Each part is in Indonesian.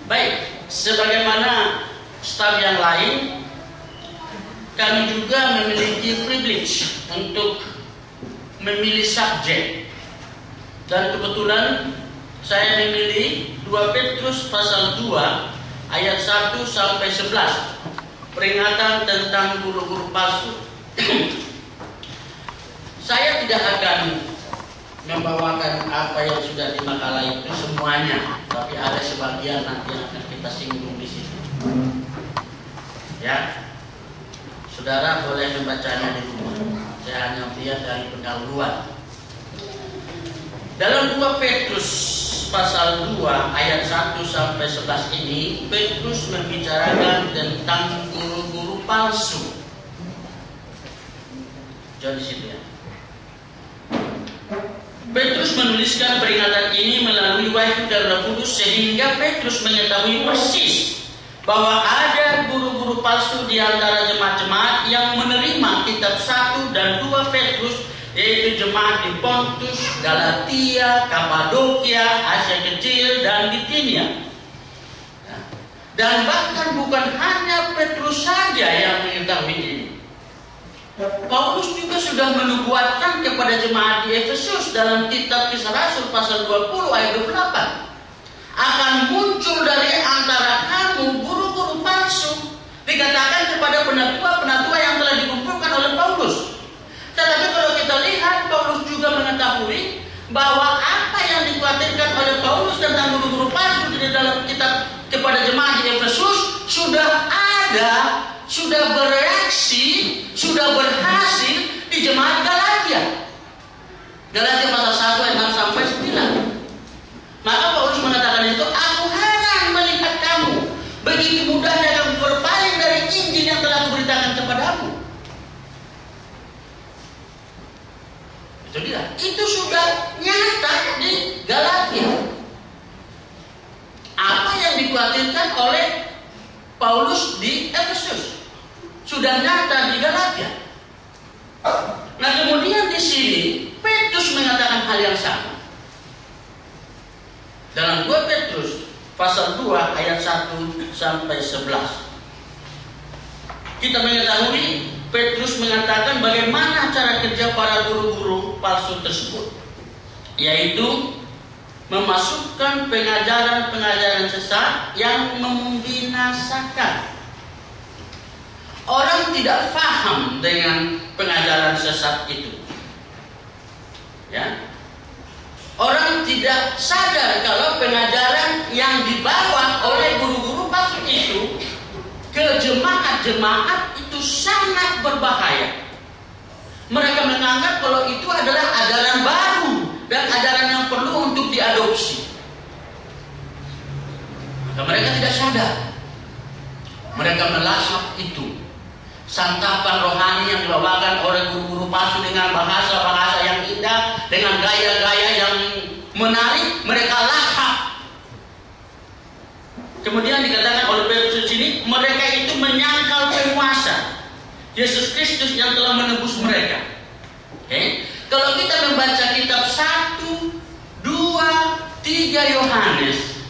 Baik, sebagaimana staf yang lain, kami juga memiliki privilege untuk memilih subjek. Dan kebetulan saya memilih 2 Petrus pasal 2 ayat 1 sampai 11, peringatan tentang guru-guru palsu. Saya tidak akan membawakan apa yang sudah di makalah itu semuanya, tapi ada sebagian nanti yang akan kita singgung di situ. Ya, saudara boleh membacanya di rumah. Saya hanya lihat dari pendahuluan. Dalam 2 Petrus pasal 2 ayat 1 sampai 11 ini, Petrus membicarakan tentang guru-guru palsu. Jadi situ ya. Petrus menuliskan peringatan ini melalui wahyu dari Roh Kudus, sehingga Petrus mengetahui persis bahwa ada guru-guru palsu di antara jemaat-jemaat yang menerima kitab 1 dan 2 Petrus, yaitu jemaat di Pontus, Galatia, Kapadokia, Asia Kecil, dan Bitinia. Dan bahkan bukan hanya Petrus saja yang mengetahui ini. Paulus juga sudah menubuatkan kepada jemaat di Efesus dalam kitab Kisah Rasul pasal 20 ayat 28. Akan muncul dari antara kamu guru-guru palsu, dikatakan kepada penatua-penatua yang telah dikumpulkan oleh Paulus. Tetapi kalau kita lihat, Paulus juga mengetahui bahwa apa yang dikhawatirkan oleh Paulus tentang guru-guru palsu di dalam kitab kepada jemaat di Efesus sudah ada, sudah bereaksi, sudah berhasil di jemaat Galatia. Galatia pasal 1 ayat 6 sampai 9. Maka Paulus mengatakan itu, aku heran melihat kamu begitu mudahnya kamu berpaling dari Injil yang telah kuberitakan kepadamu. Itu dia. Itu sudah nyata di Galatia. Apa yang dikhawatirkan oleh Paulus di Efesus sudah nyata di Galatia. Nah, kemudian di sini Petrus mengatakan hal yang sama. Dalam 2 Petrus pasal 2 ayat 1 sampai 11. Kita mengetahui Petrus mengatakan bagaimana cara kerja para guru-guru palsu tersebut, yaitu memasukkan pengajaran-pengajaran sesat yang membinasakan. Orang tidak paham dengan pengajaran sesat itu. Ya. Orang tidak sadar kalau pengajaran yang dibawa oleh guru-guru palsu itu ke jemaat-jemaat itu sangat berbahaya. Mereka menganggap kalau itu adalah ajaran baru dan ajaran yang perlu untuk diadopsi. Maka mereka tidak sadar. Mereka melahap itu. Santapan rohani yang dibawakan oleh guru-guru palsu dengan bahasa-bahasa yang indah, dengan gaya-gaya yang menarik, mereka lahap. Kemudian dikatakan oleh Petrus ini, mereka itu menyangkal penguasa Yesus Kristus yang telah menebus mereka. Okay? Kalau kita membaca kitab 1, 2, 3 Yohanes,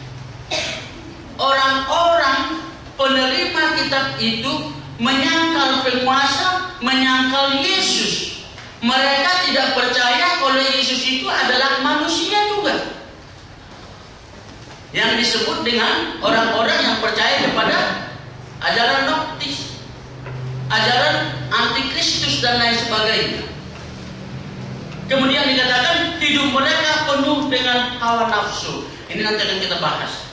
orang-orang penerima kitab itu menyangkal penguasa, menyangkal Yesus. Mereka tidak percaya kalau Yesus itu adalah manusia juga. Yang disebut dengan orang-orang yang percaya kepada ajaran noktis, ajaran antikristus dan lain sebagainya. Kemudian dikatakan hidup mereka penuh dengan hawa nafsu. Ini nanti akan kita bahas.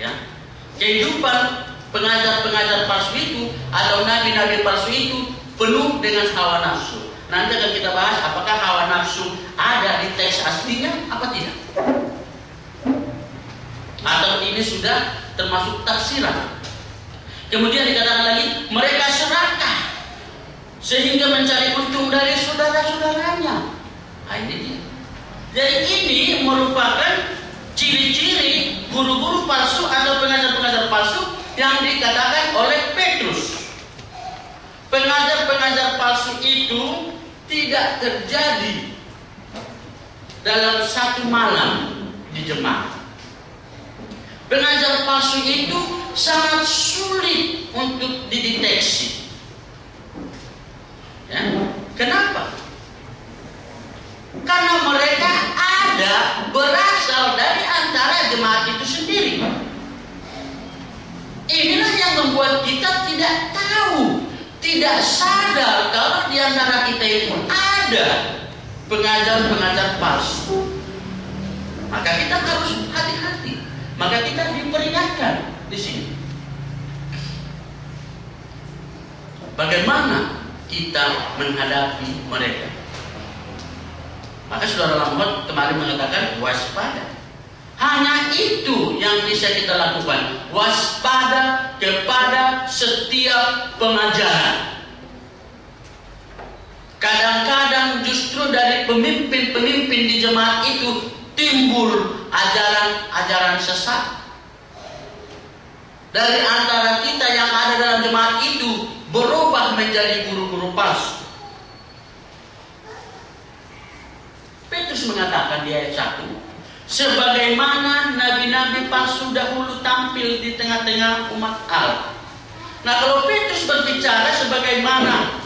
Ya, kehidupan pengajar-pengajar palsu itu atau nabi-nabi palsu itu penuh dengan hawa nafsu. Nanti akan kita bahas apakah hawa nafsu ada di teks aslinya apa tidak, atau ini sudah termasuk tafsiran. Kemudian dikatakan lagi mereka serakah sehingga mencari untung dari saudara-saudaranya. Nah, ini dia. Jadi ini merupakan ciri-ciri guru-guru palsu atau pengajar-pengajar palsu yang dikatakan oleh Petrus. Pengajar-pengajar palsu itu tidak terjadi dalam satu malam di jemaat. Pengajar palsu itu sangat sulit untuk dideteksi. Ya. Kenapa? Karena mereka berasal dari antara jemaat itu sendiri. Inilah yang membuat kita tidak tahu, tidak sadar kalau di antara kita itu ada pengajar-pengajar palsu. Maka kita harus hati-hati. Maka kita diperingatkan di sini. Bagaimana kita menghadapi mereka? Maka Saudara Lambert kemarin mengatakan waspada. Hanya itu yang bisa kita lakukan. Waspada kepada setiap pengajaran. Kadang-kadang justru dari pemimpin-pemimpin di jemaat itu timbul ajaran-ajaran sesat. Dari antara kita yang ada dalam jemaat itu berubah menjadi guru-guru palsu. Petrus mengatakan di ayat 1, sebagaimana nabi-nabi palsu dahulu tampil di tengah-tengah umat Allah. Nah, kalau Petrus berbicara sebagaimana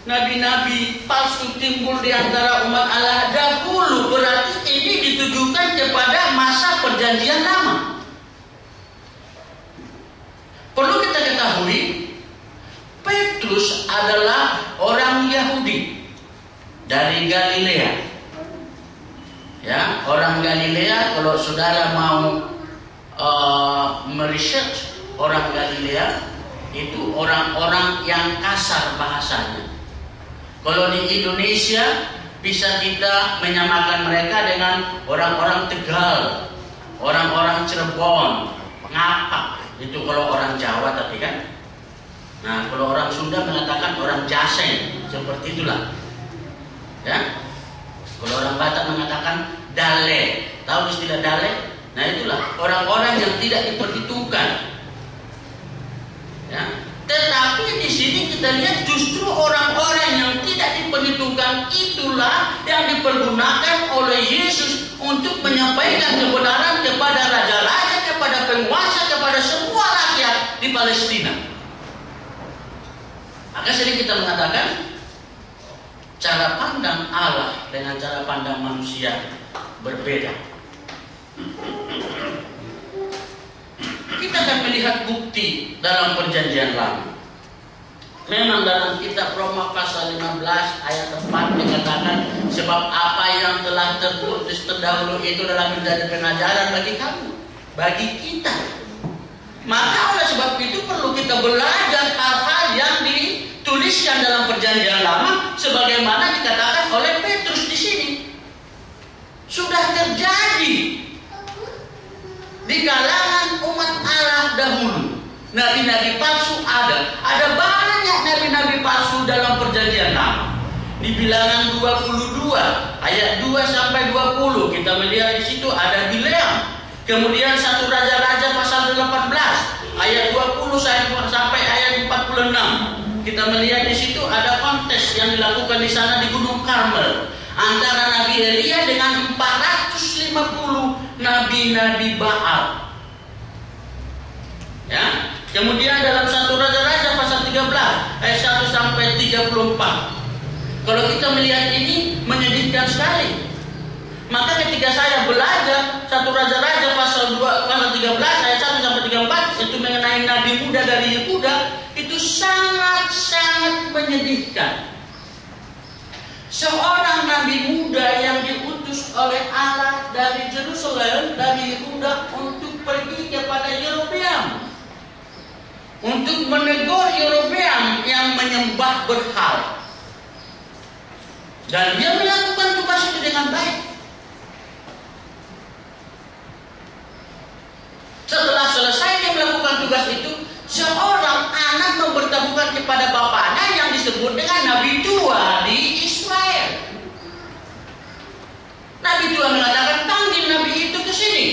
nabi-nabi palsu timbul di antara umat Allah dahulu, berarti ini ditujukan kepada masa perjanjian lama. Perlu kita ketahui, Petrus adalah orang Yahudi dari Galilea. Ya, orang Galilea, kalau saudara mau meresearch orang Galilea, itu orang-orang yang kasar bahasanya. Kalau di Indonesia bisa kita menyamakan mereka dengan orang-orang Tegal, orang-orang Cirebon, Ngapak. Itu kalau orang Jawa tapi kan. Nah, kalau orang Sunda mengatakan orang Jasen, seperti itulah. Ya. Kalau orang Batak mengatakan dale. Tahu istilah dale? Nah, itulah orang-orang yang tidak diperhitungkan. Ya. Tetapi di sini kita lihat justru orang-orang yang tidak diperhitungkan itulah yang dipergunakan oleh Yesus untuk menyampaikan kebenaran kepada raja-raja, kepada penguasa, kepada semua rakyat di Palestina. Maka sering kita mengatakan cara pandang Allah dengan cara pandang manusia berbeda. Kita akan melihat bukti dalam perjanjian lama. Memang dalam kitab Roma pasal 15 ayat 4 dikatakan, sebab apa yang telah tertulis terdahulu itu adalah menjadi pengajaran bagi kamu, bagi kita. Maka oleh sebab itu perlu kita belajar hal-hal yang dituliskan dalam perjanjian lama, sebagaimana dikatakan oleh Petrus di sini. Sudah terjadi di kalangan umat Allah dahulu. Nabi-nabi palsu ada banyak nabi-nabi palsu dalam perjanjian lama. Di Bilangan 22 ayat 2 sampai 20 kita melihat di situ ada Bileam. Kemudian 1 Raja-Raja pasal 18 ayat 20 sampai ayat 46. Kita melihat di situ ada kontes yang dilakukan di sana di Gunung Karmel antara Nabi Elia dengan 450 nabi-nabi Baal. Ya. Kemudian dalam 1 Raja-Raja pasal 13 ayat 1 sampai 34. Kalau kita melihat ini menyedihkan sekali. Maka ketika saya belajar 1 Raja-Raja pasal 13 ayat 1 sampai 34 itu mengenai nabi muda dari Yehuda, itu sangat-sangat menyedihkan. Seorang nabi muda yang diutus oleh Allah dari Yerusalem, dari Yehuda untuk pergi kepada Yerobeam, untuk menegur Yerobeam yang menyembah berhala. Dan dia melakukan tugas itu dengan baik. Setelah selesai dia melakukan tugas itu, seorang anak memberitahukan kepada bapaknya yang disebut dengan nabi tua di Israel. Nabi tua mengatakan, panggil nabi itu ke sini.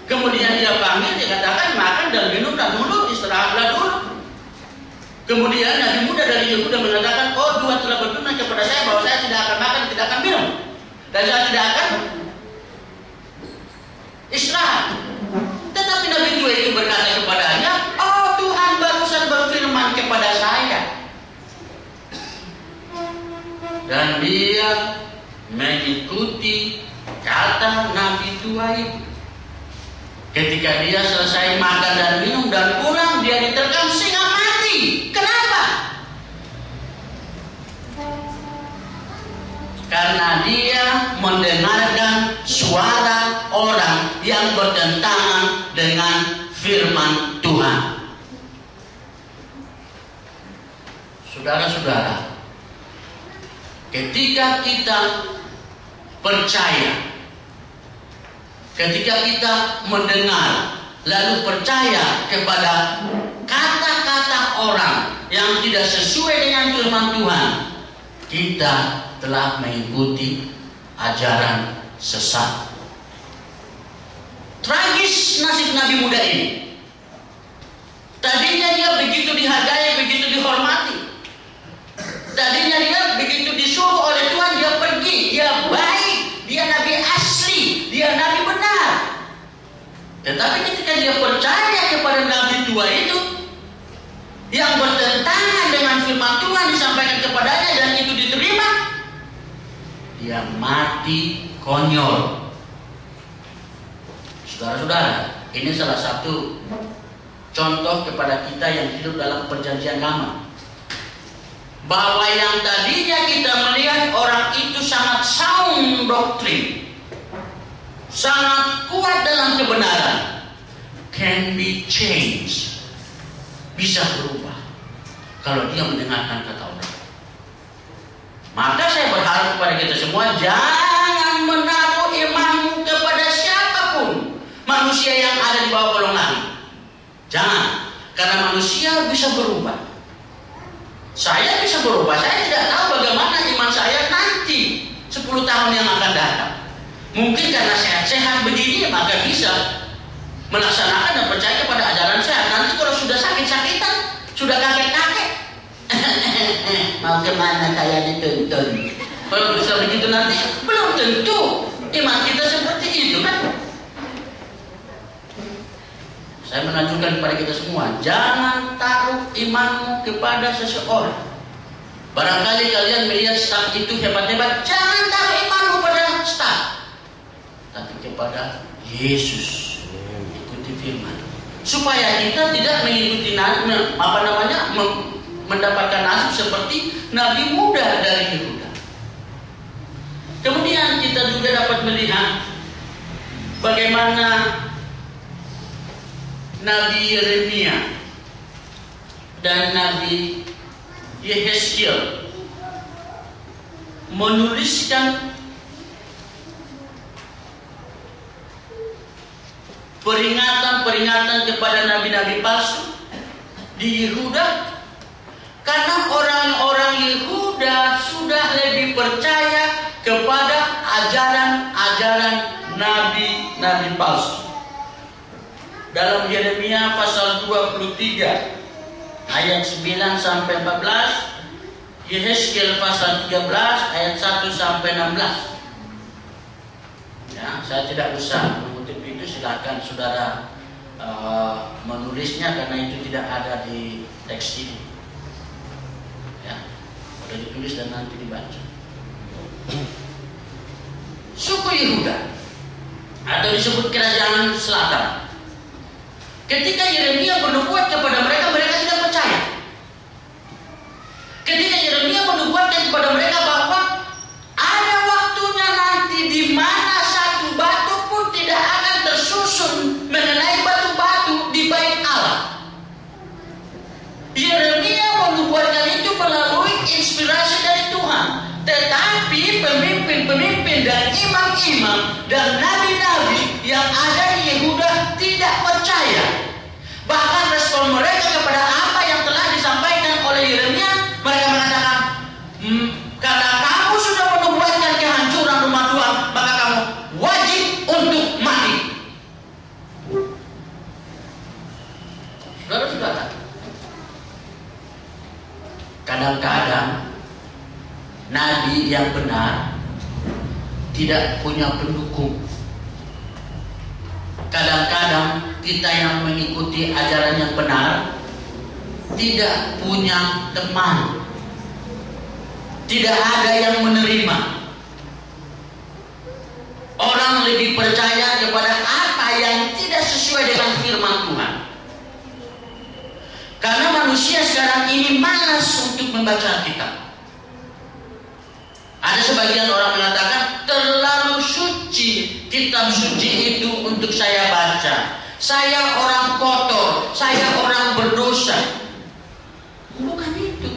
Kemudian dia panggil, dia katakan, makan dan minum dan dulu, istirahatlah dulu. Kemudian nabi muda dari Yehuda mengatakan, oh, Tuhan telah berfirman kepada saya bahwa saya tidak akan makan, tidak akan minum, dan saya tidak akan istirahat. Tetapi nabi tua itu berkata kepadanya, oh Tuhan barusan berfirman kepada saya. Dan dia mengikuti kata nabi tua itu. Ketika dia selesai makan dan minum dan pulang, dia diterkam singa mati. Kenapa? Karena dia mendengarkan suara orang yang bertentangan dengan firman Tuhan. Saudara-saudara, ketika kita percaya, ketika kita mendengar lalu percaya kepada kata-kata orang yang tidak sesuai dengan firman Tuhan, kita telah mengikuti ajaran sesat. Tragis nasib nabi muda ini. Tadinya dia begitu dihargai, begitu dihormati. Tadinya dia begitu disuruh oleh Tuhan, dia pergi, dia baik, dia nabi asli, dia nabi benar. Tetapi ketika dia percaya kepada nabi tua itu yang bertentangan dengan firman Tuhan disampaikan kepadanya dan itu diterima, dia mati konyol. Saudara-saudara, ini salah satu contoh kepada kita yang hidup dalam perjanjian lama, bahwa yang tadinya kita melihat orang itu sangat sound doktrin, sangat kuat dalam kebenaran, can be changed, bisa berubah kalau dia mendengarkan kata orang. Maka saya berharap kepada kita semua, jangan menaruh imanmu kepada siapapun, manusia yang ada di bawah kolong langit. Jangan, karena manusia bisa berubah. Saya bisa berubah. Saya tidak tahu bagaimana iman saya nanti 10 tahun yang akan datang. Mungkin karena sehat-sehat begini maka bisa melaksanakan dan percaya kepada ajaran sehat. Nanti kalau sudah sakit-sakitan, sudah kakek-kakek, mau kemana saya dituntun? Kalau bisa begitu nanti, belum tentu iman kita seperti itu kan. Saya menanyakan kepada kita semua, jangan taruh imanmu kepada seseorang. Barangkali kalian melihat staf itu hebat-hebat, jangan taruh imanmu pada staf, tapi kepada Yesus. Ikuti firman, supaya kita tidak mengikuti mendapatkan nasib seperti nabi muda dari Yehuda. Kemudian kita juga dapat melihat bagaimana Nabi Yeremia dan Nabi Yehezkiel menuliskan peringatan-peringatan kepada nabi-nabi palsu di Yehuda, karena orang-orang Yehuda sudah lebih percaya kepada ajaran-ajaran nabi-nabi palsu. Dalam Yeremia pasal 23 ayat 9 sampai 14, Yehezkiel pasal 13 ayat 1 sampai 16. Ya, saya tidak usah mengutip itu, silakan saudara menulisnya karena itu tidak ada di teks ini. Ya, sudah ditulis dan nanti dibaca. Suku Yehuda atau disebut kerajaan selatan, ketika Yeremia bernubuat kepada mereka, mereka tidak percaya. Ketika Yeremia menubuatkan kepada mereka bahwa ada waktunya nanti di mana satu batu pun tidak akan tersusun mengenai batu-batu di bait Allah. Yeremia menubuatkan itu melalui inspirasi dari Tuhan. Tetapi pemimpin-pemimpin dan imam-imam dan nabi-nabi yang ada di Yehuda tidak percaya. Bahkan respon mereka kepada apa yang telah disampaikan oleh Yeremia, mereka mengatakan, karena kamu sudah menubuatkan kehancuran rumah Tuhan, maka kamu wajib untuk mati. Saudara-saudara, kadang-kadang nabi yang benar tidak punya pendukung. kita yang mengikuti ajaran yang benar tidak punya teman, tidak ada yang menerima. Orang lebih percaya kepada apa yang tidak sesuai dengan firman Tuhan. Karena manusia sekarang ini malas untuk membaca Alkitab. Ada sebagian orang mengatakan terlalu suci kitab suci itu untuk saya baca. Saya orang kotor, saya orang berdosa. Bukan itu.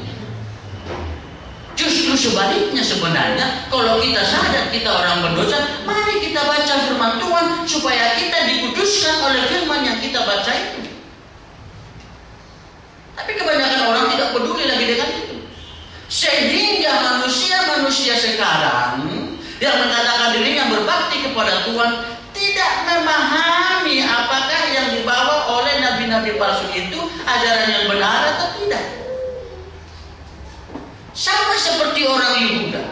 Justru sebaliknya sebenarnya, kalau kita sadar kita orang berdosa, mari kita baca firman Tuhan supaya kita dikuduskan oleh firman yang kita baca itu. Tapi kebanyakan orang tidak peduli lagi dengan itu. Sehingga manusia sekarang yang mengatakan dirinya berbakti kepada Tuhan tidak memahami apakah yang dibawa oleh nabi-nabi palsu itu ajaran yang benar atau tidak. Sama seperti orang Yehuda.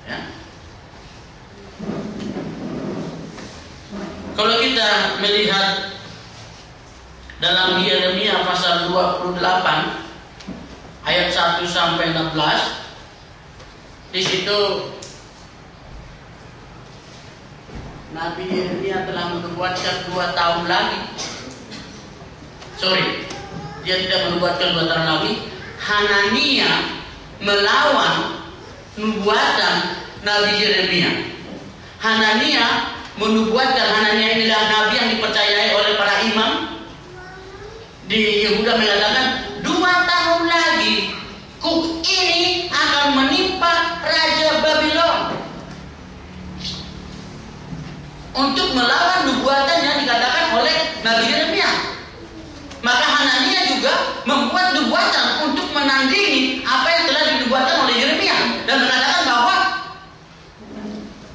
Ya. Kalau kita melihat dalam Yeremia pasal 28 ayat 1 sampai 16, di situ Nabi Yeremia telah menubuatkan 2 tahun lagi. Dia tidak menubuatkan 2 tahun lagi. Hanania melawan nubuatan Nabi Yeremia. Hanania menubuatkan, Hanania inilah nabi yang dipercayai oleh para imam di Yehuda, mengatakan 2 tahun lagi kuk ini akan menimpa Raja Babylon, untuk melawan nubuatan yang dikatakan oleh Nabi Yeremia. Maka Hanania juga membuat nubuatan untuk menandingi apa yang telah dinubuatkan oleh Yeremia dan mengatakan bahwa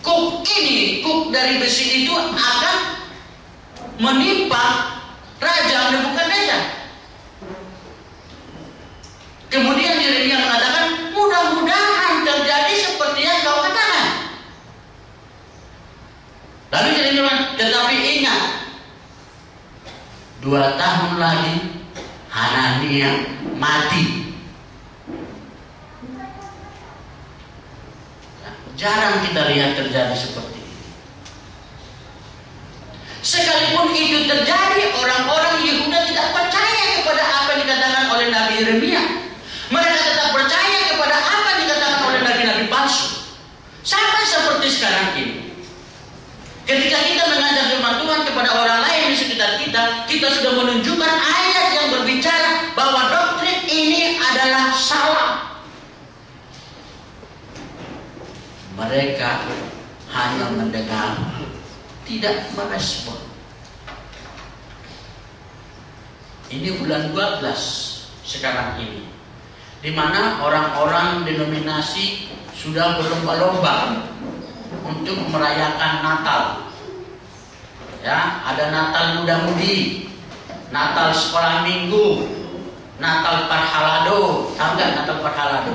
kuk ini, kuk dari besi itu akan menimpa Raja Nebukadnezar. Kemudian Yeremia mengatakan, mudah-mudahan terjadi seperti yang kau katakan. Lalu Yeremia mengatakan, tetapi ingat, 2 tahun lagi Hanania mati. Jarang kita lihat terjadi seperti ini. Sekalipun itu terjadi, orang-orang Yehuda tidak percaya kepada apa yang dikatakan oleh Nabi Yeremia. Mereka tetap percaya kepada apa yang dikatakan oleh nabi-nabi palsu. Sama seperti sekarang ini. Ketika kita mengajar firman Tuhan kepada orang lain di sekitar kita, kita sudah menunjukkan ayat yang berbicara bahwa doktrin ini adalah salah. Mereka hanya mendengar, tidak merespon. Ini bulan 12 sekarang ini, di mana orang-orang denominasi sudah berlomba-lomba untuk merayakan Natal. Ya, ada Natal muda-mudi, Natal sekolah minggu, Natal Parhalado, tahu nggak Natal Parhalado?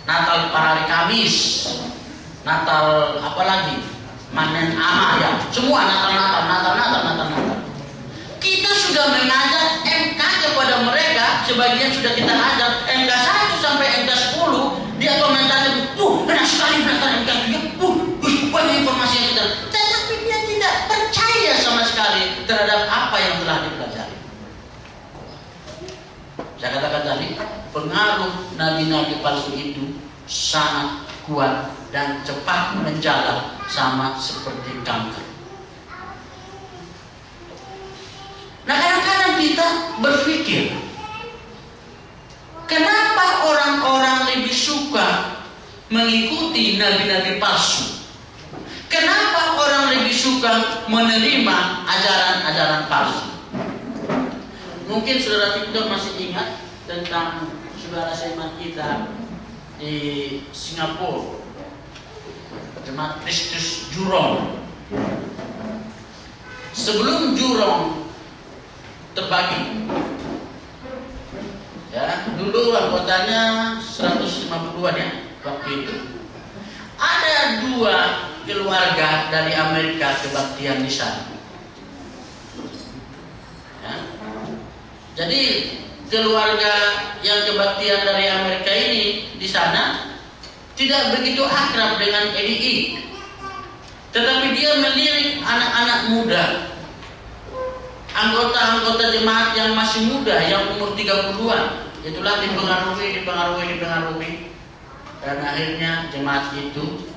Natal Parali Kamis, Natal apa lagi? Manen Ama, ya, semua Natal. Kita sudah mengajar MK kepada mereka, sebagian sudah kita ajar MK 1 sampai MK 10. Dia komentarnya, benar sekali berdasarkan MK 3, banyak informasi yang kita. Tetapi dia tidak percaya sama sekali terhadap apa yang telah dipelajari. Saya katakan tadi, pengaruh nabi-nabi palsu itu sangat kuat dan cepat menjalar, sama seperti kanker. Nah, kadang-kadang kita berpikir, kenapa orang-orang lebih suka mengikuti nabi-nabi palsu? Kenapa orang lebih suka menerima ajaran-ajaran palsu? Mungkin saudara Victor masih ingat tentang saudara seiman kita di Singapura, Jemaat Kristus Jurong. Sebelum Jurong terbagi, ya, dulu anggotanya 152 ya waktu itu. Ada 2 keluarga dari Amerika kebaktian di sana. Ya. Jadi keluarga yang kebaktian dari Amerika ini di sana tidak begitu akrab dengan EDI, tetapi dia melirik anak-anak muda, anggota-anggota jemaat yang masih muda, yang umur 30-an. Itulah dipengaruhi, dan akhirnya jemaat itu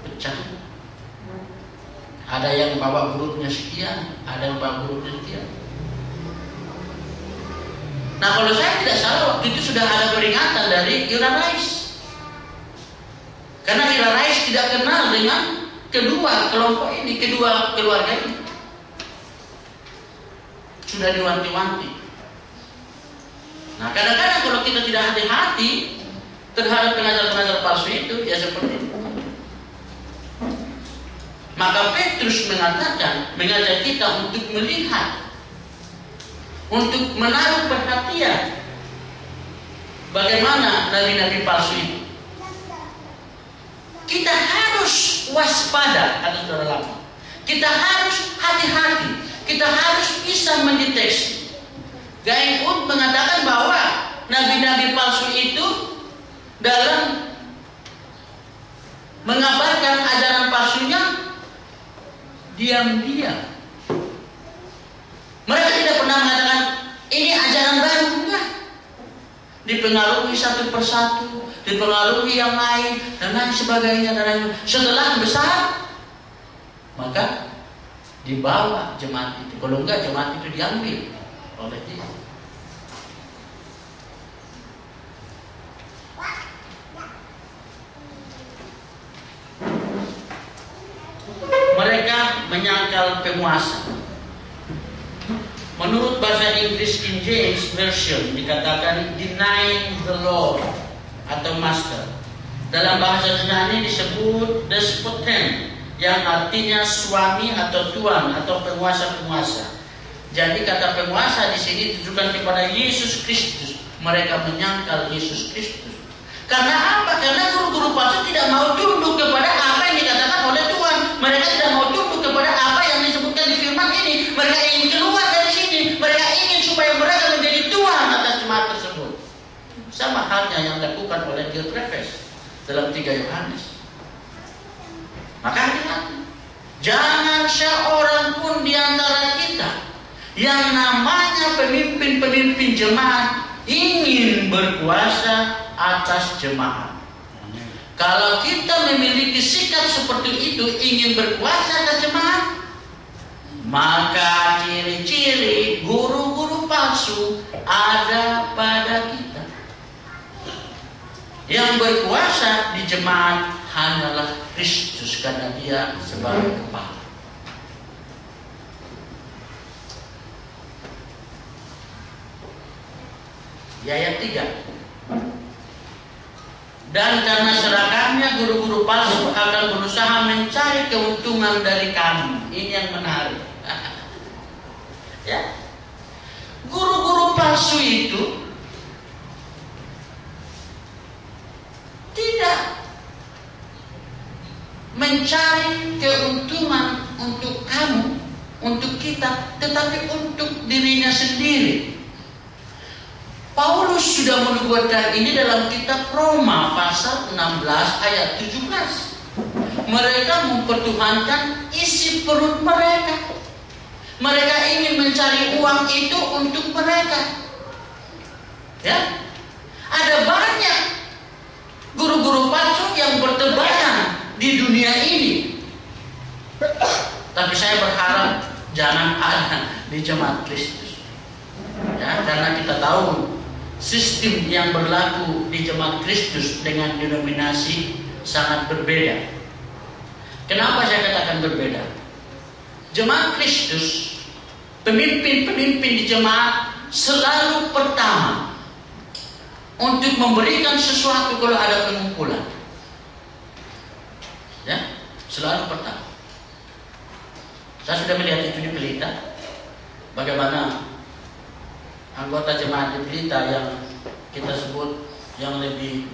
pecah. Ada yang bawa grupnya sekian, ada yang bawa grupnya sekian. Nah, kalau saya tidak salah, waktu itu sudah ada peringatan dari Ira Rice. Karena Ira Rice tidak kenal dengan kedua kelompok ini, kedua keluarga ini. Sudah diwanti-wanti. Nah, kadang-kadang kalau kita tidak hati-hati terhadap pengajar-pengajar palsu itu, ya seperti itu. Maka Petrus mengajak kita untuk melihat, untuk menaruh perhatian bagaimana nabi-nabi palsu itu. Kita harus waspada, kata saudara lama. Kita harus hati-hati. Kita harus bisa mendeteksi. Gain Ud mengatakan bahwa nabi-nabi palsu itu dalam mengabarkan ajaran palsunya diam-diam. Mereka tidak pernah mengatakan ini ajaran baru, enggak. Dipengaruhi satu persatu, dipengaruhi yang lain dan lain sebagainya. Setelah besar, maka dibawa jemaat itu. Kalau enggak, jemaat itu diambil oleh dia. Mereka menyangkal penguasa. Menurut bahasa Inggris King James Version dikatakan denying the Lord atau master. Dalam bahasa Yunani disebut despoten, yang artinya suami atau tuan atau penguasa-penguasa. Jadi kata penguasa di sini ditujukan kepada Yesus Kristus. Mereka menyangkal Yesus Kristus. Karena apa? Karena guru-guru palsu tidak mau tunduk kepada apa yang dikatakan oleh Tuhan. Mereka tidak mau tunduk kepada apa yang disebutkan di firman ini. Mereka ingin keluar dari sini. Mereka ingin supaya mereka menjadi tuan atas jemaat tersebut. Sama halnya yang dilakukan oleh Diotrephes dalam 3 Yohanes. Maka hati-hati. Jangan seorang pun di antara kita yang namanya pemimpin-pemimpin jemaat ingin berkuasa atas jemaat. Kalau kita memiliki sikap seperti itu, ingin berkuasa atas jemaat, maka ciri-ciri guru-guru palsu ada pada kita. Yang berkuasa di jemaat hanyalah Kristus, karena dia sebagai kepala. Di ayat 3. Dan karena serakahnya guru-guru palsu akan berusaha mencari keuntungan dari kamu. Ini yang menarik. Ya. Guru-guru palsu itu tidak mencari keuntungan untuk kamu, untuk kita, tetapi untuk dirinya sendiri. Paulus sudah menubuatkan ini dalam kitab Roma pasal 16 ayat 17. Mereka mempertuhankan isi perut mereka. Mereka ingin mencari uang itu untuk mereka. Ya, ada banyak guru-guru palsu yang bertebaran di dunia ini. Tapi saya berharap jangan ada di jemaat Kristus. Ya, karena kita tahu sistem yang berlaku di jemaat Kristus dengan denominasi sangat berbeda. Kenapa saya katakan berbeda? Jemaat Kristus, pemimpin-pemimpin di jemaat selalu pertama untuk memberikan sesuatu kalau ada pengumpulan. Ya, selalu pertama. Saya sudah melihat itu di Pelita, bagaimana anggota jemaat di Pelita yang kita sebut yang lebih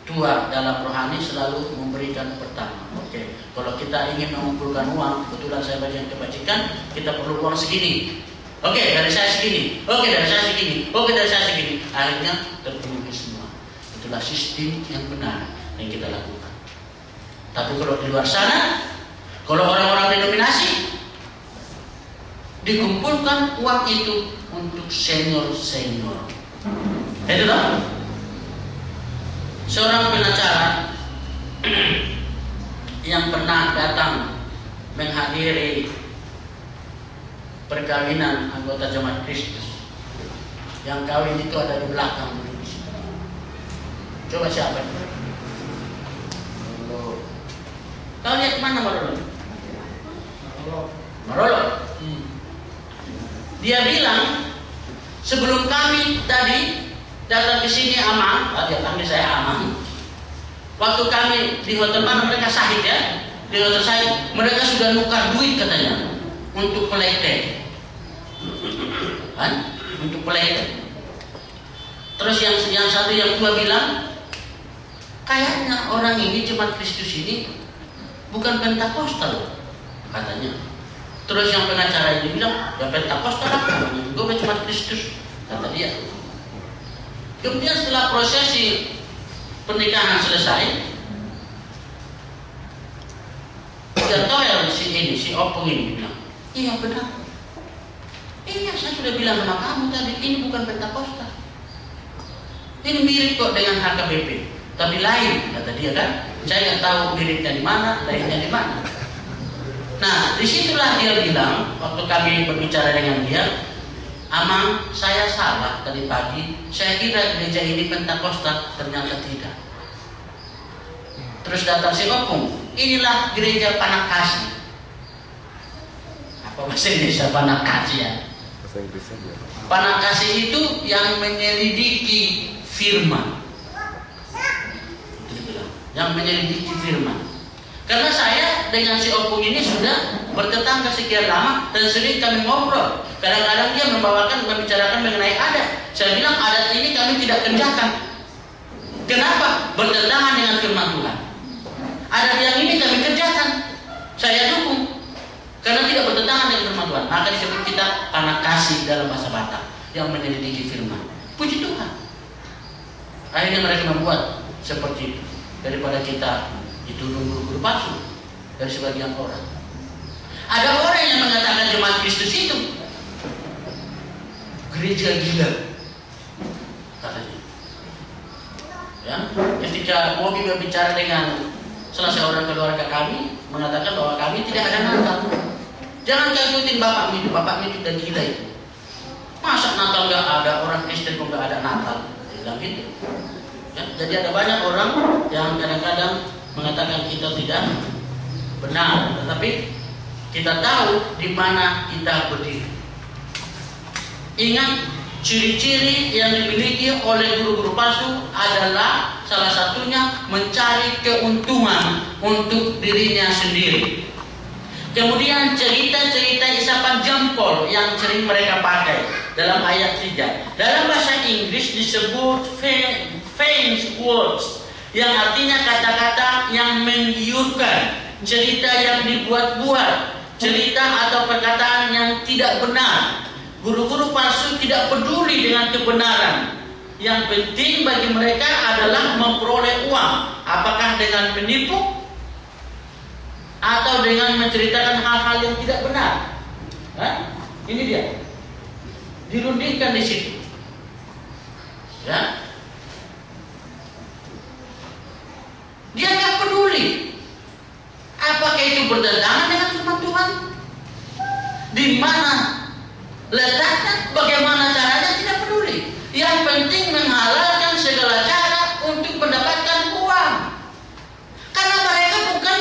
tua dalam rohani selalu memberikan pertama. Oke, kalau kita ingin mengumpulkan uang, kebetulan saya bagian kebajikan, kita perlu uang segini. Oke, dari saya segini. Oke, dari saya segini. Oke, dari saya segini. Akhirnya terpenuhi semua. Itulah sistem yang benar yang kita lakukan. Tapi kalau di luar sana, kalau orang-orang denominasi, dikumpulkan uang itu untuk senior-senior. Itu loh. Seorang pengacara yang pernah datang menghadiri perkawinan anggota Jemaat Kristus. Yang kawin itu ada di belakang dulu di situ. Coba siapa itu? Kau lihat mana Marolo? Marolo. Dia bilang sebelum kami tadi datang ke sini Amang, dia panggil saya Amang. Waktu kami di hotel mana mereka sahid ya, di hotel sahid mereka sudah nukar duit katanya untuk pelete, kan? Untuk pelete. Terus yang satu yang tua bilang, kayaknya orang ini Jemaat Kristus ini bukan Pentakosta katanya. Terus yang pengacara ini bilang, ya Pentakosta lah, namanya juga Jemaat Kristus kata dia. Kemudian setelah prosesi pernikahan selesai, jatuh si opung ini bilang, iya benar. Iya, saya sudah bilang sama kamu tadi, ini bukan Pentakosta. Ini mirip kok dengan HKBP, tapi lain kata dia kan. Saya nggak tahu miripnya di mana, lainnya di mana. Nah, disitulah dia bilang, waktu kami berbicara dengan dia, Amang, saya salah tadi pagi. Saya kira gereja ini Pentakosta, ternyata tidak. Terus datang si opung, inilah gereja Panak Kasih. Apa bahasa Indonesia Panak Kasih ya? Panak Kasih itu yang menyelidiki firman. Yang menyelidiki firman. Karena saya dengan si opung ini sudah bertetangga sekian lama dan sering kami ngobrol. Kadang-kadang dia membicarakan mengenai adat. Saya bilang adat ini kami tidak kerjakan. Kenapa? Bertentangan dengan firman Tuhan. Adat yang ini kami kerjakan. Saya dukung. Karena tidak bertentangan dengan firman Tuhan. Maka disebut kita Panak Kasih dalam bahasa Batak, yang menyelidiki firman. Puji Tuhan. Akhirnya mereka membuat seperti itu. Daripada kita dituduh guru-guru palsu dari sebagian orang. Ada orang yang mengatakan Jemaat Kristus itu gereja gila, katanya. Ya, ketika Bobi berbicara dengan salah seorang keluarga kami, mengatakan bahwa kami tidak ada Natal. Jangan ikutin bapakmu itu udah gila itu. Masa Natal nggak ada, orang Kristen kok nggak ada Natal? Dia bilang gitu. Ya, jadi ada banyak orang yang kadang-kadang mengatakan kita tidak benar, tetapi kita tahu di mana kita berdiri. Ingat, ciri-ciri yang dimiliki oleh guru-guru palsu adalah salah satunya mencari keuntungan untuk dirinya sendiri. Kemudian cerita-cerita isapan jempol yang sering mereka pakai dalam ayat 3. Dalam bahasa Inggris disebut famous words, yang artinya kata-kata yang menggiurkan, cerita yang dibuat-buat, cerita atau perkataan yang tidak benar. Guru-guru palsu tidak peduli dengan kebenaran. Yang penting bagi mereka adalah memperoleh uang, apakah dengan menipu atau dengan menceritakan hal-hal yang tidak benar. Ini dia, dirundingkan di situ. Ya, dia nggak peduli apakah itu bertentangan dengan firman Tuhan, di mana letaknya, bagaimana caranya, tidak peduli. Yang penting menghalalkan segala cara untuk mendapatkan uang, karena mereka bukan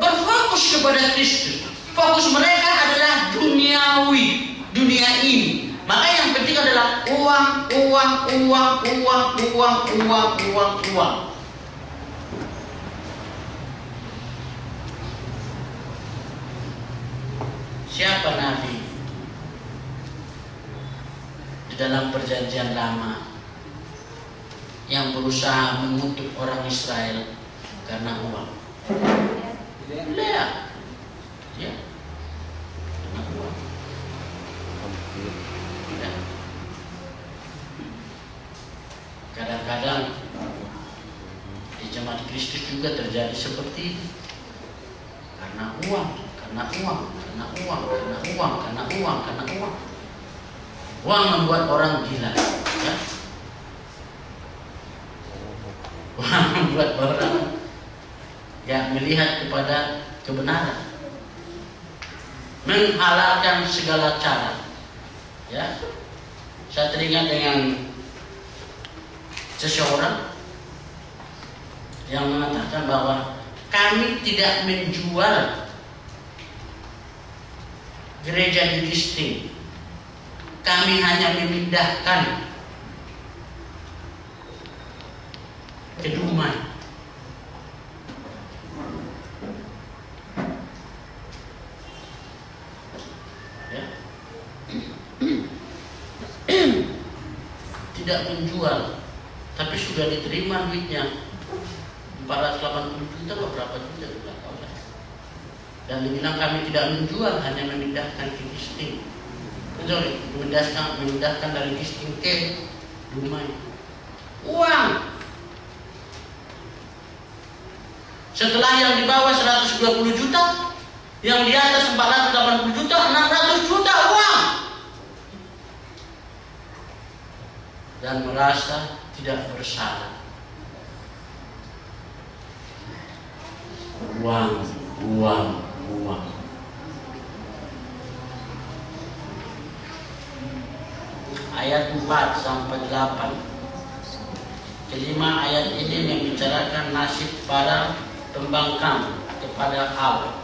berfokus kepada Kristus. Fokus mereka adalah duniawi, dunia ini. Maka yang penting adalah uang, uang, uang, uang, uang, uang, uang, uang. Siapa Nabi di dalam perjanjian lama yang berusaha mengutuk orang Israel karena uang? Lea. Ya. Karena uang. Ya. Kadang-kadang di jemaat Kristus juga terjadi seperti itu. Karena uang, karena uang, karena uang, karena uang, karena uang, karena uang. Uang membuat orang gila, ya. Uang membuat orang yang melihat kepada kebenaran, menghalalkan segala cara. Ya, saya teringat dengan seseorang yang mengatakan bahwa kami tidak menjual gereja di Gisting, kami hanya memindahkan ke Dumai. Ya. Tidak menjual, tapi sudah diterima duitnya 480 juta atau berapa juta tidak tahu lah. Dan dibilang kami tidak menjual, hanya memindahkan ke Gisting. Sorry, memindahkan dari Gisting ke Dumai. Uang. Setelah yang di bawah 120 juta, yang di atas 480 juta, 600 juta uang. Dan merasa tidak bersalah. Uang, uang, uang. Ayat 4 sampai 8. Kelima ayat ini membicarakan nasib para pembangkang kepada Allah.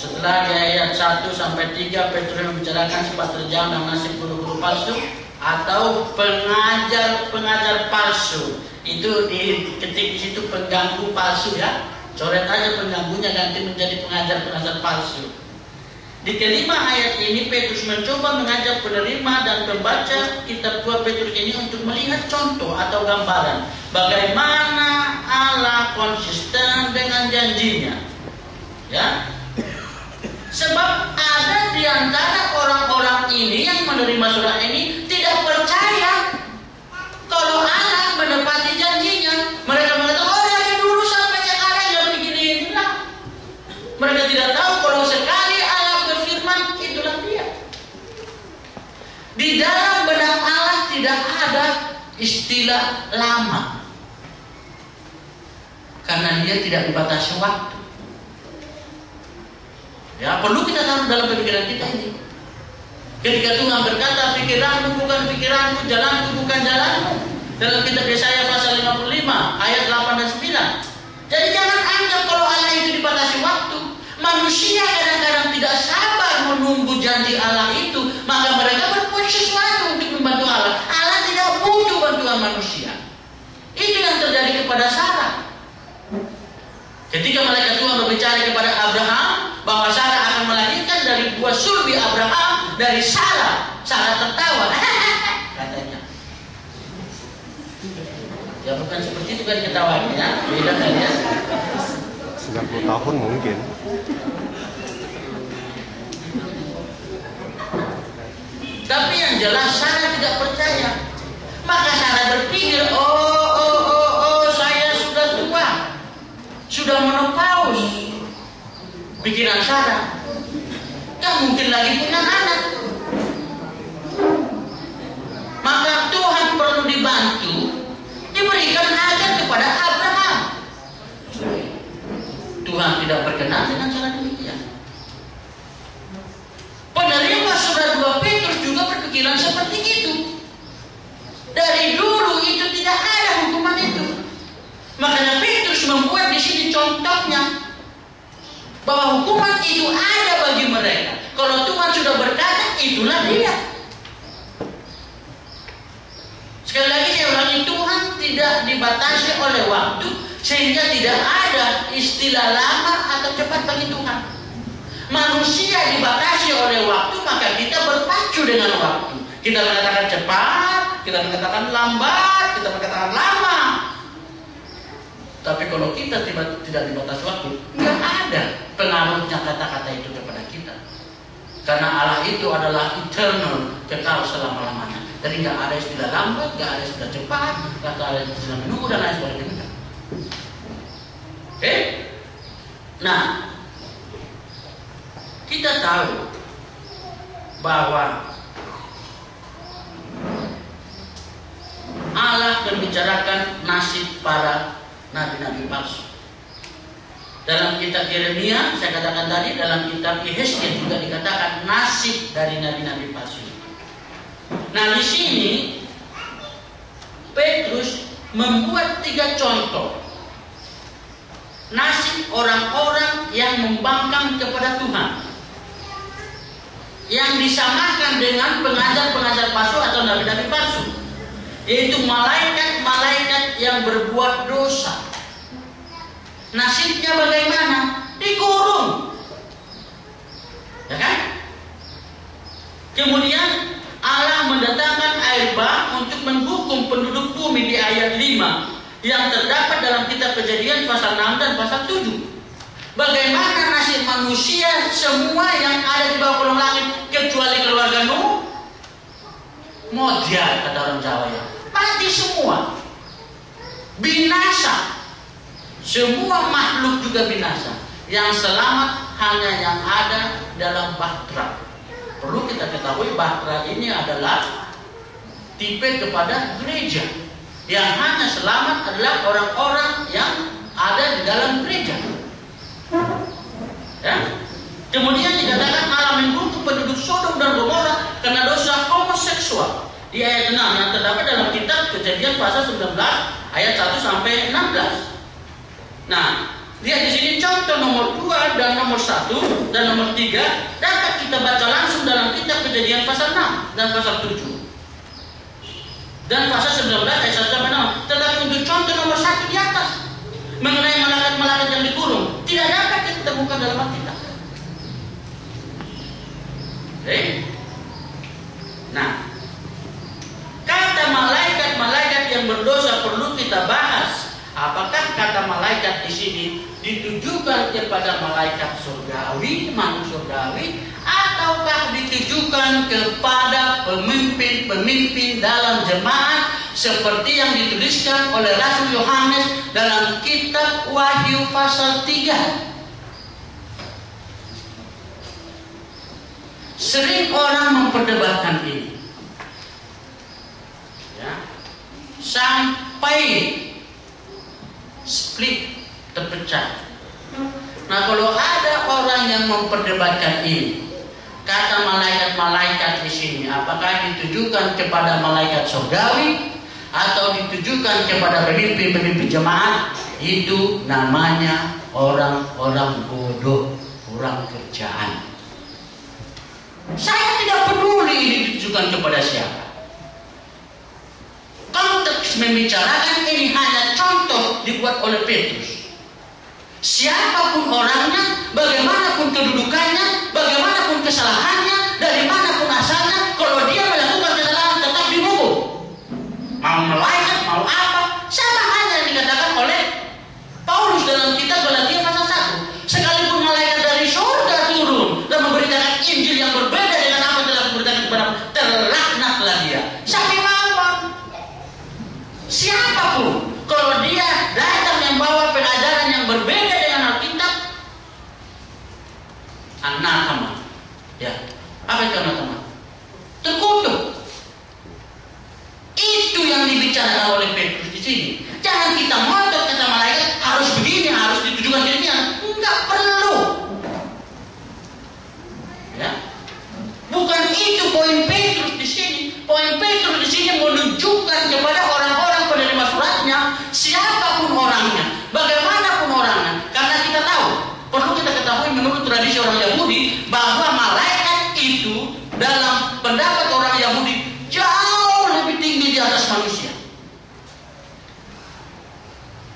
Setelah di ayat 1 sampai 3 Petrus membicarakan sifat terjang dan nasib guru-guru palsu atau pengajar palsu. Itu diketik di situ pengganggu palsu, ya. Coret aja pengganggunya, ganti menjadi pengajar palsu. Di kelima ayat ini Petrus mencoba mengajak penerima dan pembaca kitab 2 Petrus ini untuk melihat contoh atau gambaran bagaimana Allah konsisten dengan janjinya. Ya. Sebab ada di antara orang-orang ini yang menerima surat ini tidak percaya kalau Allah menepati janjinya. Mereka mengatakan, oh dari dulu sampai sekarang ya begini-inilah. Mereka tidak tahu kalau sekali Allah berfirman, itulah dia. Di dalam benak Allah tidak ada istilah lama, karena dia tidak dibatasi waktu. Ya, perlu kita taruh dalam pemikiran kita ini. Ketika Tuhan berkata, pikiranmu bukan pikiranmu, jalanku bukan jalanmu. Dalam kitab Yesaya pasal 55 ayat 8 dan 9. Jadi jangan anggap kalau Allah itu dibatasi waktu. Manusia kadang-kadang tidak sabar menunggu janji Allah itu, maka mereka berbuat sesuatu untuk membantu Allah. Allah tidak butuh bantuan manusia. Itu yang terjadi kepada Sarah. Ketika malaikat Tuhan berbicara kepada Abraham bahwa Sarah akan melahirkan dari buah sulbi Abraham, dari Sarah. Sarah tertawa, katanya. Ya bukan seperti itu kan ketawanya, beda kan ya. 90 tahun mungkin. Tapi yang jelas Sarah tidak percaya. Maka Sarah berpikir, oh, saya sudah tua, sudah menopause. Pikiran Sarah, gak mungkin lagi punya anak. Maka Tuhan perlu dibantu, diberikan ajar kepada Abraham. Tuhan tidak berkenan dengan cara demikian. Penerima surat 2 Petrus juga berpikiran seperti itu. Dari dulu itu tidak ada hukuman itu. Makanya Petrus membuat di sini contohnya bahwa hukuman itu ada bagi mereka. Kalau Tuhan sudah berkata, itulah dia. Sekali lagi saya ulangi, Tuhan tidak dibatasi oleh waktu, sehingga tidak ada istilah lama atau cepat bagi Tuhan. Manusia dibatasi oleh waktu, maka kita berpacu dengan waktu. Kita mengatakan cepat, kita mengatakan lambat, kita mengatakan lama. Tapi kalau kita tidak dibatasi waktu, nggak ada pengaruhnya kata-kata itu kepada kita. Karena Allah itu adalah eternal, kekal selama-lamanya. Jadi nggak ada istilah lambat, nggak ada istilah cepat, nggak ada istilah menunggu dan lain sebagainya. Oke? Nah, kita tahu bahwa Allah membicarakan nasib para nabi-nabi palsu. Dalam kitab Yeremia, saya katakan tadi, dalam kitab Yehezkiel juga dikatakan nasib dari nabi-nabi palsu. Nah, di sini Petrus membuat 3 contoh nasib orang-orang yang membangkang kepada Tuhan, yang disamakan dengan pengajar-pengajar palsu atau nabi-nabi palsu, yaitu malaikat-malaikat yang berbuat dosa. Nasibnya bagaimana? Dikurung, ya kan? Kemudian Allah mendatangkan air bah untuk menghukum penduduk bumi di ayat 5 yang terdapat dalam kitab Kejadian pasal 6 dan pasal 7. Bagaimana nasib manusia semua yang ada di bawah kolong langit kecuali keluarga Nuh? Modiar, kata orang Jawa ya. Mati semua, binasa. Semua makhluk juga binasa. Yang selamat hanya yang ada dalam bahtera. Perlu kita ketahui bahtera ini adalah tipe kepada gereja. Yang hanya selamat adalah orang-orang yang ada di dalam gereja. Ya? Kemudian dikatakan Allah menghukum penduduk Sodom dan Gomora karena dosa homoseksual. Di ayat 6 yang terdapat dalam kitab Kejadian pasal 19 ayat 1 sampai 16. Nah, lihat di sini contoh nomor 2 dan nomor 1 dan nomor 3 dapat kita baca langsung dalam kitab Kejadian pasal 6 dan pasal 7 dan pasal 19 ayat 1 sampai 6. Tetapi untuk contoh nomor 1 di atas mengenai malaikat-malaikat yang dikurung tidak dapat kita temukan dalam Alkitab. Oke? Nah, kata malaikat-malaikat yang berdosa perlu kita bahas. Apakah kata malaikat di sini ditujukan kepada malaikat surgawi, makhluk surgawi, ataukah ditujukan kepada pemimpin-pemimpin dalam jemaat seperti yang dituliskan oleh Rasul Yohanes dalam kitab Wahyu pasal 3? Sering orang memperdebatkan ini, ya, sampai split, terpecah. Nah, kalau ada orang yang memperdebatkan ini, kata malaikat-malaikat di sini, apakah ditujukan kepada malaikat surgawi atau ditujukan kepada pemimpin-pemimpin jemaat? Itu namanya orang-orang bodoh, kurang kerjaan. Saya tidak peduli ini ditujukan kepada siapa. Konteks membicarakan ini hanya contoh dibuat oleh Petrus. Siapapun orangnya, bagaimanapun kedudukannya, bagaimanapun kesalahannya, dari manapun asalnya, kalau dia melakukan kesalahan tetap dihukum. Mau malaikat, mau apa, sama hanya yang dikatakan oleh Paulus dalam kitab Galatia pasal 1. Sekalipun malaikat dari surga turun dan memberitakan Injil yang berbeda dengan apa yang telah diberitakan kepada, terlaknatlah dia. Siapapun, kalau dia datang membawa pengajaran yang berbeda dengan Alkitab, anatema. Ya, apa itu anatema? Terkutuk. Itu yang dibicarakan oleh Petrus di sini. Jangan kita ngotot kata malaikat harus begini, harus ditujukan demikian. Enggak perlu. Ya, bukan itu poin Petrus di sini. Poin Petrus di sini menunjukkan kepada orang-orang penerima suratnya, siapapun orangnya, bagaimanapun orangnya. Karena kita tahu, perlu kita ketahui menurut tradisi orang Yahudi bahwa malaikat itu dalam pendapat orang Yahudi jauh lebih tinggi di atas manusia.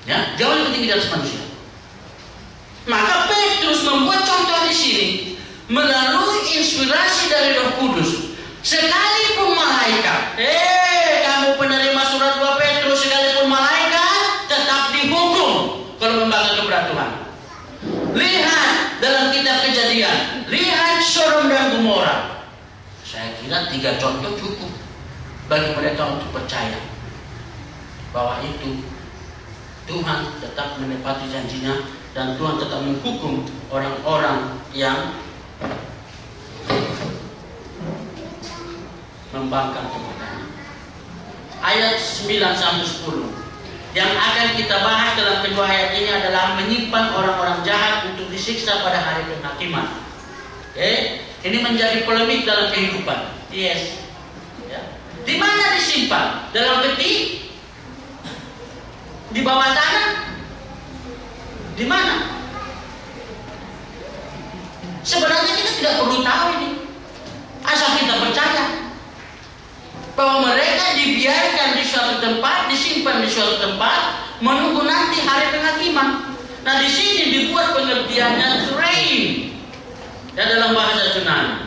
Ya, jauh lebih tinggi di atas manusia. Maka Petrus membuat contoh di sini melalui inspirasi dari Roh Kudus. Sekalipun malaikat, kamu penerima surat 2 Petrus, sekalipun malaikat tetap dihukum. Saya kira 3 contoh cukup bagi mereka untuk percaya bahwa itu Tuhan tetap menepati janjinya dan Tuhan tetap menghukum orang-orang yang membangkang kepadanya. Ayat 9-10 yang akan kita bahas dalam kedua ayat ini adalah menyimpan orang-orang jahat untuk disiksa pada hari penghakiman. Ini menjadi polemik dalam kehidupan. Yes. Ya. Di mana disimpan? Dalam peti? Di bawah tanah? Di mana? Sebenarnya kita tidak perlu tahu ini. Asal kita percaya bahwa mereka dibiarkan di suatu tempat, disimpan di suatu tempat, menunggu nanti hari penghakiman. Nah, di sini dibuat pengertiannya train. Ya, dalam bahasa Yunani.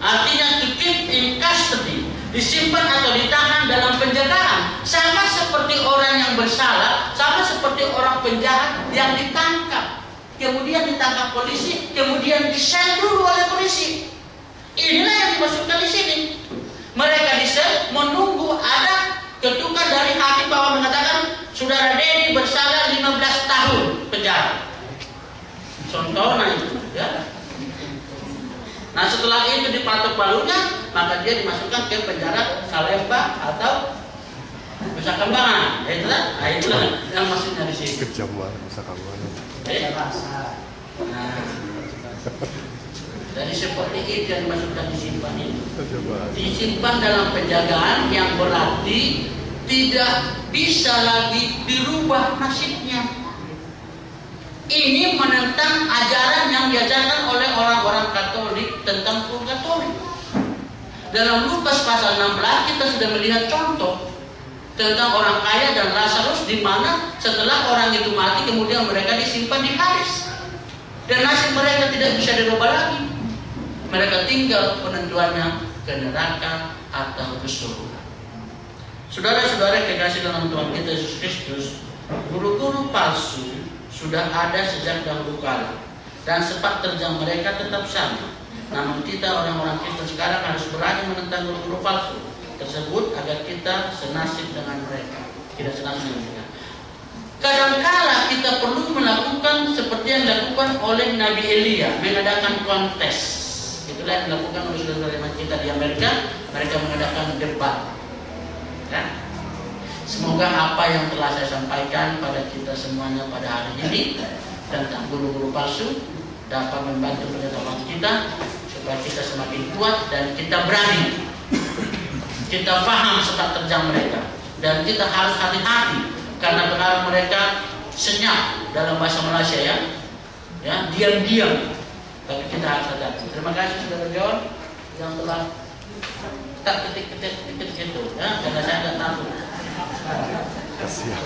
Artinya to keep in custody, disimpan atau ditahan dalam penjagaan. Sama seperti orang yang bersalah, sama seperti orang penjahat yang ditangkap. Kemudian ditangkap polisi, kemudian disel dulu oleh polisi. Inilah yang dimaksudkan di sini. Mereka disel menunggu ada ketukan dari hakim bahwa mengatakan saudara Dedi bersalah 15 tahun penjara. Contohnya itu, ya. Nah, setelah itu dipatok balunya, maka dia dimasukkan ke penjara Salemba atau Nusa Kambangan. Itulah yang maksudnya di sini. Kejam banget Nusa Kambangan. Nah, jadi seperti itu yang dimasukkan disimpan itu. Disimpan dalam penjagaan yang berarti tidak bisa lagi dirubah nasibnya. Ini menentang ajaran yang diajarkan oleh orang-orang Katolik tentang purgatori. Dalam Lukas pasal 16 kita sudah melihat contoh tentang orang kaya dan Lazarus, di mana setelah orang itu mati kemudian mereka disimpan di Hades. Dan nasib mereka tidak bisa dirubah lagi. Mereka tinggal penentuannya ke neraka atau ke surga. Saudara-saudara kekasih dalam Tuhan kita Yesus Kristus, guru-guru palsu sudah ada sejak dahulu kala dan sepak terjang mereka tetap sama. Namun kita orang-orang Kristen sekarang harus berani menentang guru-guru palsu tersebut agar kita senasib dengan mereka, tidak senasib dengan mereka. Kadangkala kita perlu melakukan seperti yang dilakukan oleh Nabi Elia, mengadakan kontes. Itulah yang dilakukan oleh saudara-saudara kita di Amerika. Mereka mengadakan debat. Ya. Semoga apa yang telah saya sampaikan pada kita semuanya pada hari ini tentang guru-guru palsu dapat membantu pengetahuan kita supaya kita semakin kuat dan kita berani. Kita paham sepak terjang mereka dan kita harus hati-hati karena pengaruh mereka senyap dalam bahasa Malaysia, ya diam-diam. Tapi kita harus hati-hati. Terima kasih saudara John yang telah tak ketik-ketik itu, ya, karena saya nggak tahu. Kasihan.